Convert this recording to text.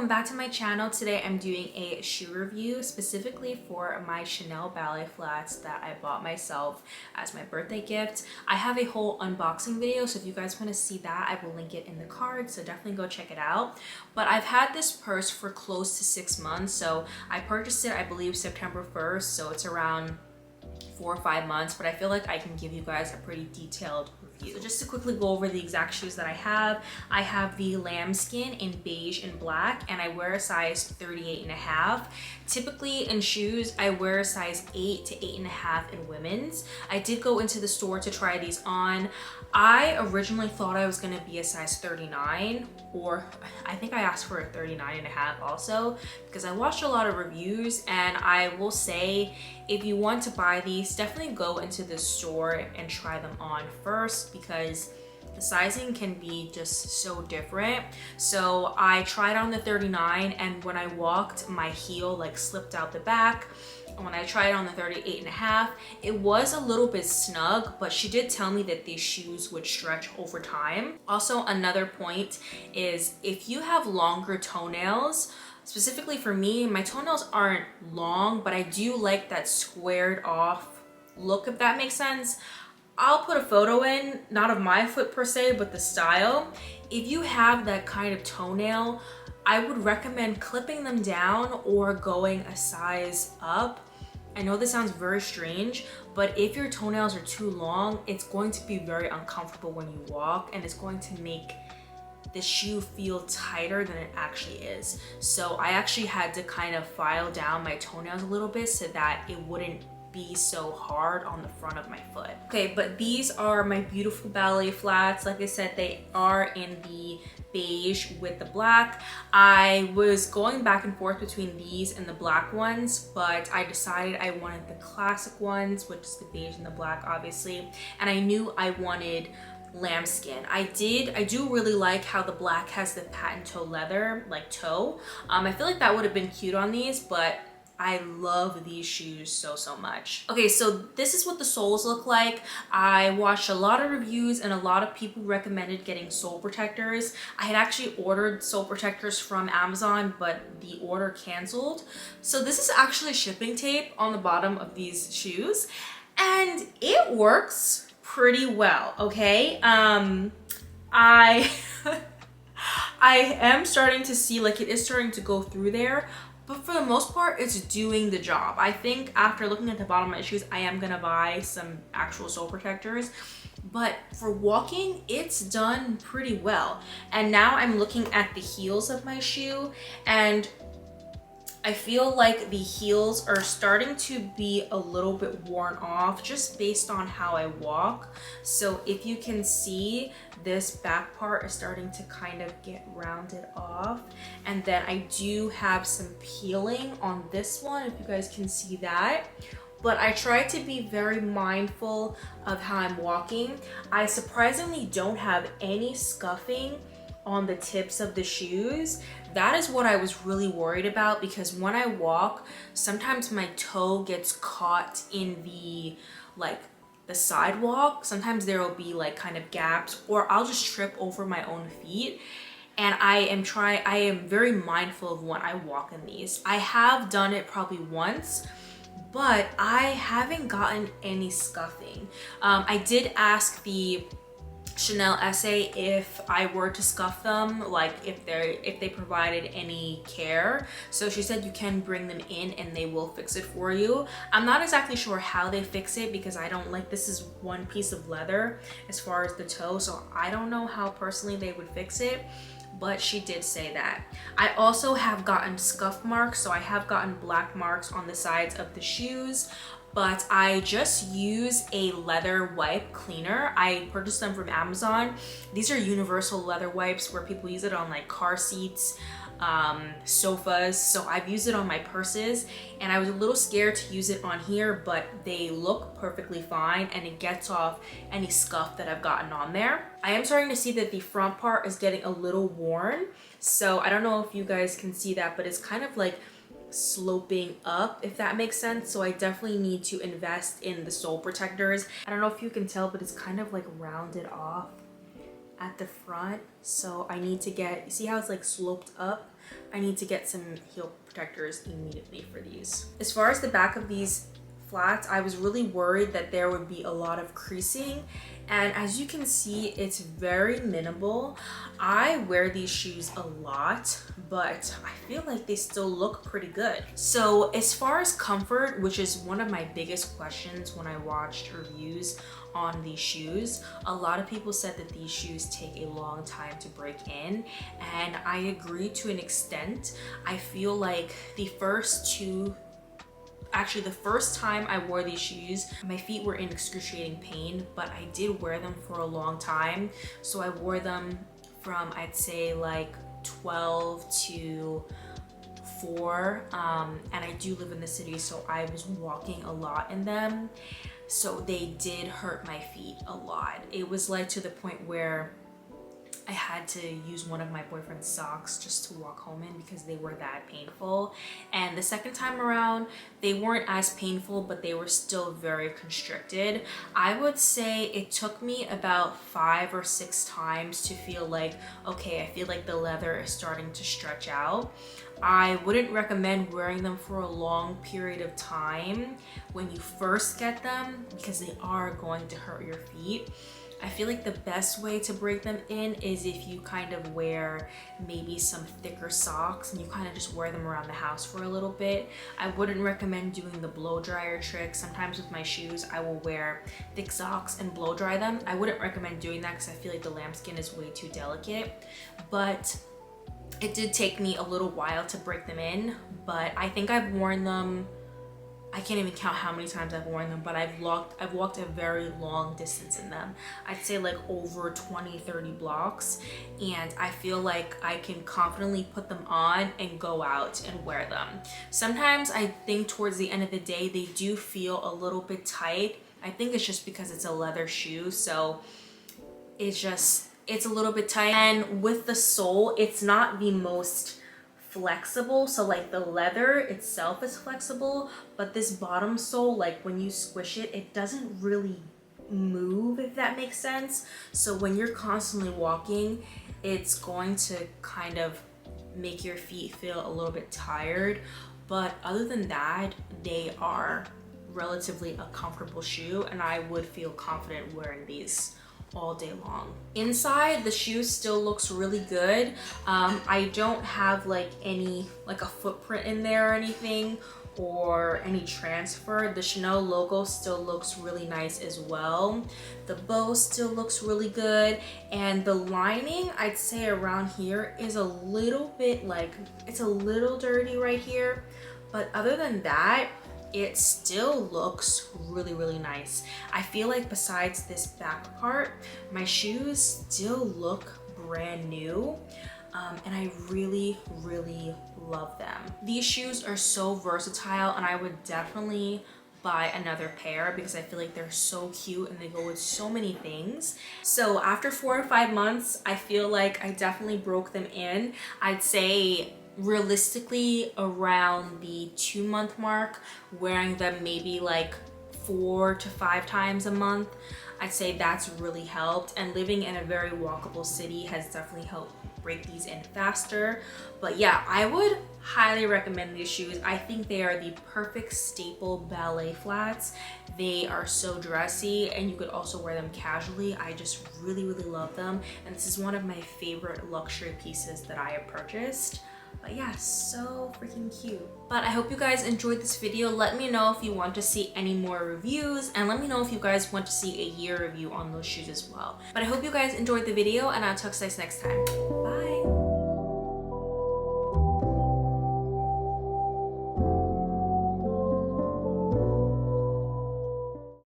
welcome back to my channel. Today I'm doing a shoe review specifically for my Chanel ballet flats that I bought myself as my birthday gift. I have a whole unboxing video, so if you guys want to see that, I will link it in the card, so definitely go check it out. But I've had this purse for close to 6 months, so I purchased it, I believe, September 1st, so it's around 4 or 5 months, but I feel like I can give you guys a pretty detailed review. So just to quickly go over the exact shoes that I have the lambskin in beige and black, and I wear a size 38.5. Typically in shoes, I wear a size 8 to 8.5 in women's. I did go into the store to try these on. I originally thought I was gonna be a size 39, or I think I asked for a 39.5 also, because I watched a lot of reviews, and I will say, if you want to buy these, definitely go into the store and try them on first, because the sizing can be just so different. So I tried on the 39, and when I walked, my heel like slipped out the back. And when I tried on the 38.5, it was a little bit snug, but she did tell me that these shoes would stretch over time. Also, another point is if you have longer toenails, specifically for me, my toenails aren't long, but I do like that squared off look, if that makes sense. I'll put a photo in, not of my foot per se, but the style. If you have that kind of toenail, I would recommend clipping them down or going a size up. I know this sounds very strange, but if your toenails are too long, it's going to be very uncomfortable when you walk, and it's going to make the shoe feel tighter than it actually is. So I actually had to kind of file down my toenails a little bit so that it wouldn't be so hard on the front of my foot. Okay, but these are my beautiful ballet flats. Like I said, they are in the beige with the black. I was going back and forth between these and the black ones, but I decided I wanted the classic ones, which is the beige and the black, obviously, and I knew I wanted lambskin. I do really like how the black has the patent toe leather, like toe. I feel like that would have been cute on these, but I love these shoes so much. Okay, so this is what the soles look like. I watched a lot of reviews and a lot of people recommended getting sole protectors. I had actually ordered sole protectors from Amazon, but the order canceled. So this is actually shipping tape on the bottom of these shoes, and it works pretty well, okay? I am starting to see, like, it is starting to go through there, but for the most part, it's doing the job. I think after looking at the bottom of my shoes, I am gonna buy some actual sole protectors, but for walking, it's done pretty well. And now I'm looking at the heels of my shoe, and I feel like the heels are starting to be a little bit worn off just based on how I walk. So if you can see, this back part is starting to kind of get rounded off. And then I do have some peeling on this one, if you guys can see that. But I try to be very mindful of how I'm walking. I surprisingly don't have any scuffing on the tips of the shoes. That is what I was really worried about, because when I walk, sometimes my toe gets caught in the sidewalk. Sometimes there will be like kind of gaps, or I'll just trip over my own feet. And I am very mindful of when I walk in these. I have done it probably once, but I haven't gotten any scuffing. I did ask the Chanel essay if I were to scuff them, like if they provided any care. So she said you can bring them in and they will fix it for you. I'm not exactly sure how they fix it, because I don't like, this is one piece of leather as far as the toe, so I don't know how personally they would fix it, but she did say that. I also have gotten scuff marks, so I have gotten black marks on the sides of the shoes, but I just use a leather wipe cleaner. I purchased them from Amazon. These are universal leather wipes where people use it on like car seats, sofas. So I've used it on my purses, and I was a little scared to use it on here, but they look perfectly fine, and it gets off any scuff that I've gotten on there. I am starting to see that the front part is getting a little worn. So I don't know if you guys can see that, but it's kind of like sloping up, if that makes sense. So I definitely need to invest in the sole protectors. I don't know if you can tell, but it's kind of like rounded off at the front, so I need to get, see how it's like sloped up? I need to get some heel protectors immediately for these. As far as the back of these flats, I was really worried that there would be a lot of creasing, and as you can see, it's very minimal. I wear these shoes a lot, but I feel like they still look pretty good. So as far as comfort, which is one of my biggest questions when I watched reviews on these shoes, a lot of people said that these shoes take a long time to break in, and I agree to an extent. I feel like the first time I wore these shoes, my feet were in excruciating pain, but I did wear them for a long time. So I wore them from, I'd say, like 12 to 4, and I do live in the city, so I was walking a lot in them. So they did hurt my feet a lot. It was like to the point where I had to use one of my boyfriend's socks just to walk home in because they were that painful. And the second time around, they weren't as painful, but they were still very constricted. I would say it took me about 5 or 6 times to feel like, okay, I feel like the leather is starting to stretch out. I wouldn't recommend wearing them for a long period of time when you first get them because they are going to hurt your feet. I feel like the best way to break them in is if you kind of wear maybe some thicker socks and you kind of just wear them around the house for a little bit. I wouldn't recommend doing the blow dryer trick. Sometimes with my shoes, I will wear thick socks and blow dry them. I wouldn't recommend doing that because I feel like the lambskin is way too delicate. But it did take me a little while to break them in, but I think I've worn them, I can't even count how many times I've worn them, but I've walked a very long distance in them. I'd say like over 20-30 blocks, and I feel like I can confidently put them on and go out and wear them. Sometimes I think towards the end of the day they do feel a little bit tight. I think it's just because it's a leather shoe, so it's a little bit tight. And with the sole, it's not the most flexible, so like the leather itself is flexible, but this bottom sole, like when you squish it, it doesn't really move, if that makes sense. So when you're constantly walking, it's going to kind of make your feet feel a little bit tired, but other than that, they are relatively a comfortable shoe, and I would feel confident wearing these all day long. Inside, the shoe still looks really good. I don't have like a footprint in there or anything, or any transfer. The Chanel logo still looks really nice as well. The bow still looks really good, and the lining, I'd say around here, is a little bit like, it's a little dirty right here, but other than that, it still looks really, really nice. I feel like besides this back part, my shoes still look brand new, and I really, really love them. These shoes are so versatile, and I would definitely buy another pair because I feel like they're so cute and they go with so many things. So after 4 or 5 months, I feel like I definitely broke them in. I'd say realistically around the 2-month mark, wearing them maybe like 4 to 5 times a month. I'd say that's really helped, and living in a very walkable city has definitely helped break these in faster. But yeah, I would highly recommend these shoes. I think they are the perfect staple ballet flats. They are so dressy, and you could also wear them casually. I just really, really love them, and this is one of my favorite luxury pieces that I have purchased. But yeah, so freaking cute. But I hope you guys enjoyed this video. Let me know if you want to see any more reviews, and let me know if you guys want to see a year review on those shoes as well. But I hope you guys enjoyed the video, and I'll talk to you guys next time. Bye.